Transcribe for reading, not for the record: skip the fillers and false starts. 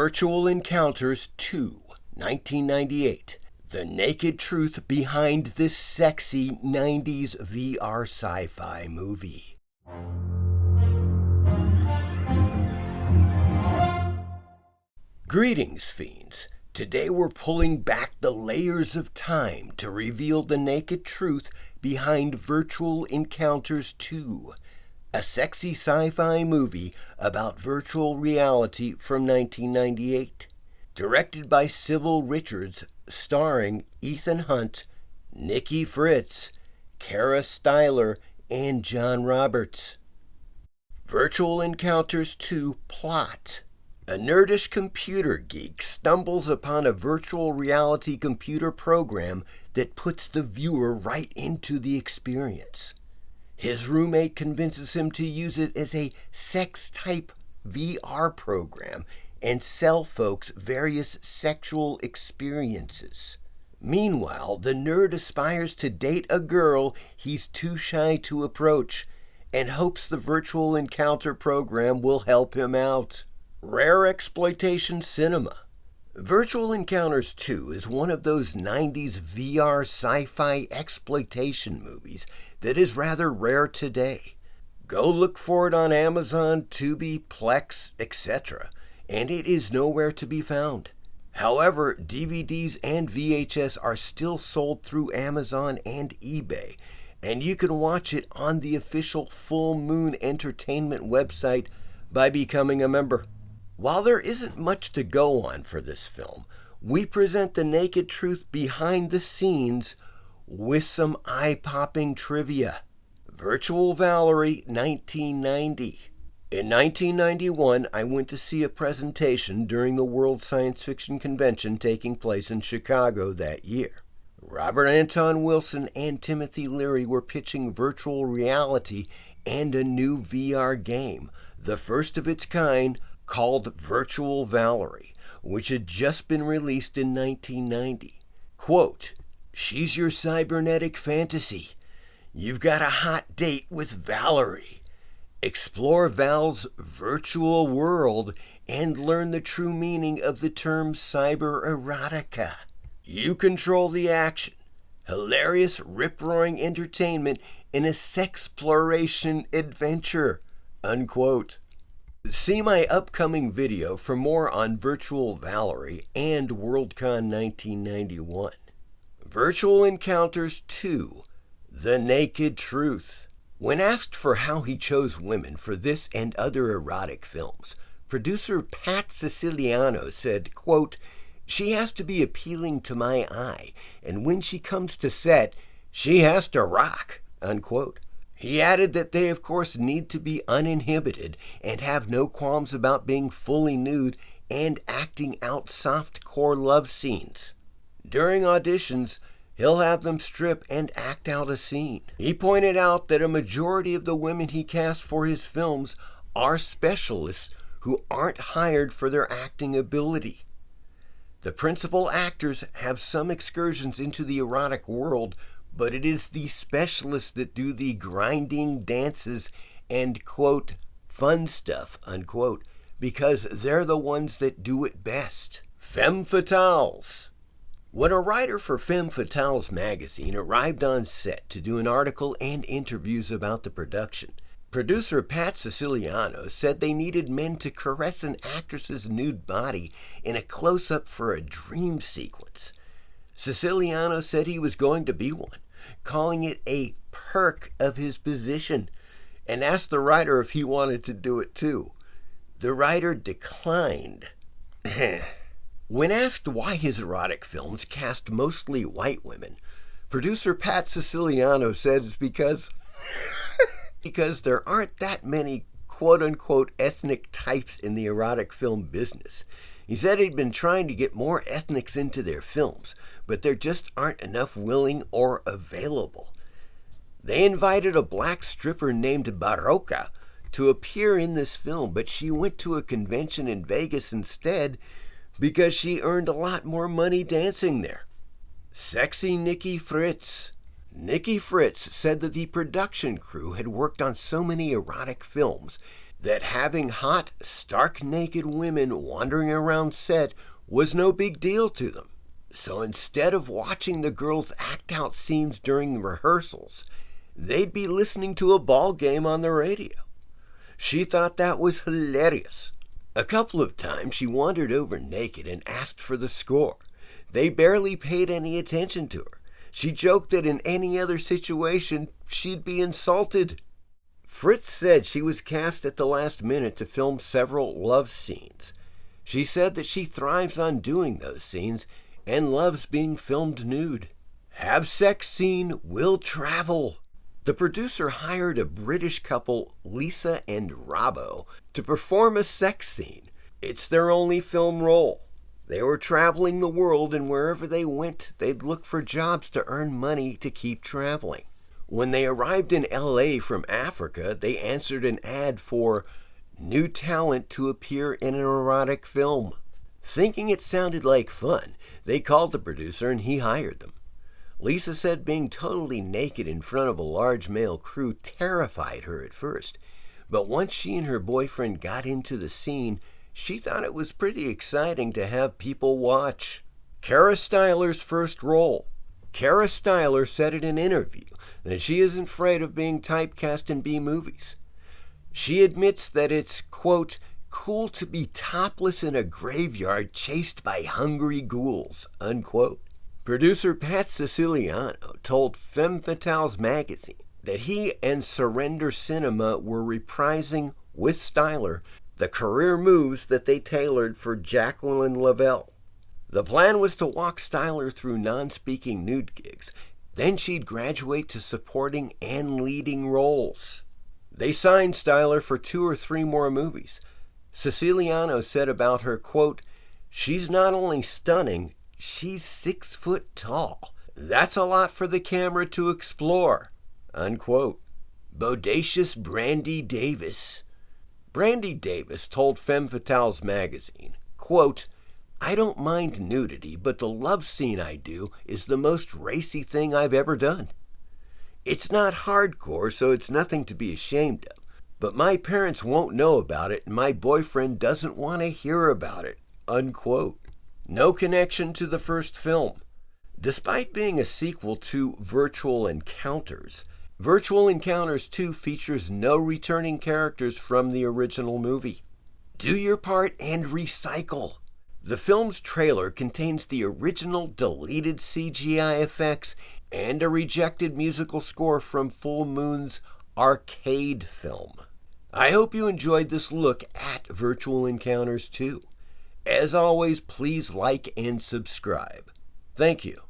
Virtual Encounters 2, 1998. The naked truth behind this sexy 90s VR sci-fi movie. Greetings, fiends. Today we're pulling back the layers of time to reveal the naked truth behind Virtual Encounters 2, a sexy sci-fi movie about virtual reality from 1998. Directed by Cybil Richards, starring Ethan Hunt, Nikki Fritz, Kara Styler, and John Roberts. Virtual Encounters 2 plot. A nerdish computer geek stumbles upon a virtual reality computer program that puts the viewer right into the experience. His roommate convinces him to use it as a sex-type VR program and sell folks various sexual experiences. Meanwhile, the nerd aspires to date a girl he's too shy to approach and hopes the virtual encounter program will help him out. Rare exploitation cinema. Virtual Encounters 2 is one of those 90s VR sci-fi exploitation movies that is rather rare today. Go look for it on Amazon, Tubi, Plex, etc., and it is nowhere to be found. However, DVDs and VHS are still sold through Amazon and eBay, and you can watch it on the official Full Moon Entertainment website by becoming a member. While there isn't much to go on for this film, we present the naked truth behind the scenes with some eye-popping trivia. Virtual Valerie, 1990. In 1991, I went to see a presentation during the World Science Fiction Convention taking place in Chicago that year. Robert Anton Wilson and Timothy Leary were pitching virtual reality and a new VR game, the first of its kind, called Virtual Valerie, which had just been released in 1990. Quote, "She's your cybernetic fantasy. You've got a hot date with Valerie. Explore Val's virtual world and learn the true meaning of the term cyber erotica. You control the action. Hilarious, rip-roaring entertainment in a sexploration adventure." Unquote. See my upcoming video for more on Virtual Valerie and Worldcon 1991. Virtual Encounters 2, The Naked Truth. When asked for how he chose women for this and other erotic films, producer Pat Siciliano said, quote, "She has to be appealing to my eye, and when she comes to set, she has to rock," unquote. He added that they, of course, need to be uninhibited and have no qualms about being fully nude and acting out soft-core love scenes. During auditions, he'll have them strip and act out a scene. He pointed out that a majority of the women he cast for his films are specialists who aren't hired for their acting ability. The principal actors have some excursions into the erotic world, but it is the specialists that do the grinding dances and, quote, fun stuff, unquote, because they're the ones that do it best. Femme Fatales. When a writer for Femme Fatales magazine arrived on set to do an article and interviews about the production, producer Pat Siciliano said they needed men to caress an actress's nude body in a close-up for a dream sequence. Siciliano said he was going to be one, calling it a perk of his position, and asked the writer if he wanted to do it too. The writer declined. When asked why his erotic films cast mostly white women, producer Pat Siciliano said it's because there aren't that many quote-unquote ethnic types in the erotic film business. He said he'd been trying to get more ethnics into their films, but there just aren't enough willing or available. They invited a black stripper named Barroca to appear in this film, but she went to a convention in Vegas instead because she earned a lot more money dancing there. Sexy Nikki Fritz. Nikki Fritz said that the production crew had worked on so many erotic films that having hot, stark naked women wandering around set was no big deal to them. So instead of watching the girls act out scenes during rehearsals, they'd be listening to a ball game on the radio. She thought that was hilarious. A couple of times she wandered over naked and asked for the score. They barely paid any attention to her. She joked that in any other situation, she'd be insulted. Fritz said she was cast at the last minute to film several love scenes. She said that she thrives on doing those scenes and loves being filmed nude. Have sex scene, will travel. The producer hired a British couple, Lisa and Robbo, to perform a sex scene. It's their only film role. They were traveling the world, and wherever they went, they'd look for jobs to earn money to keep traveling. When they arrived in LA from Africa, they answered an ad for new talent to appear in an erotic film. Thinking it sounded like fun, they called the producer and he hired them. Lisa said being totally naked in front of a large male crew terrified her at first, but once she and her boyfriend got into the scene, she thought it was pretty exciting to have people watch. Kara Styler's first role. Kara Styler said in an interview that she isn't afraid of being typecast in B-movies. She admits that it's, quote, cool to be topless in a graveyard chased by hungry ghouls, unquote. Producer Pat Siciliano told Femme Fatale's magazine that he and Surrender Cinema were reprising, with Styler, the career moves that they tailored for Jacqueline Lavelle. The plan was to walk Styler through non-speaking nude gigs, then she'd graduate to supporting and leading roles. They signed Styler for 2 or 3 more movies. Siciliano said about her, quote, she's not only stunning, she's 6 foot tall. That's a lot for the camera to explore, unquote. Bodacious Brandy Davis. Brandy Davis told Femme Fatale's magazine, quote, I don't mind nudity, but the love scene I do is the most racy thing I've ever done. It's not hardcore, so it's nothing to be ashamed of. But my parents won't know about it, and my boyfriend doesn't want to hear about it, unquote. No connection to the first film. Despite being a sequel to Virtual Encounters, Virtual Encounters 2 features no returning characters from the original movie. Do your part and recycle. The film's trailer contains the original deleted CGI effects and a rejected musical score from Full Moon's arcade film. I hope you enjoyed this look at Virtual Encounters 2. As always, please like and subscribe. Thank you.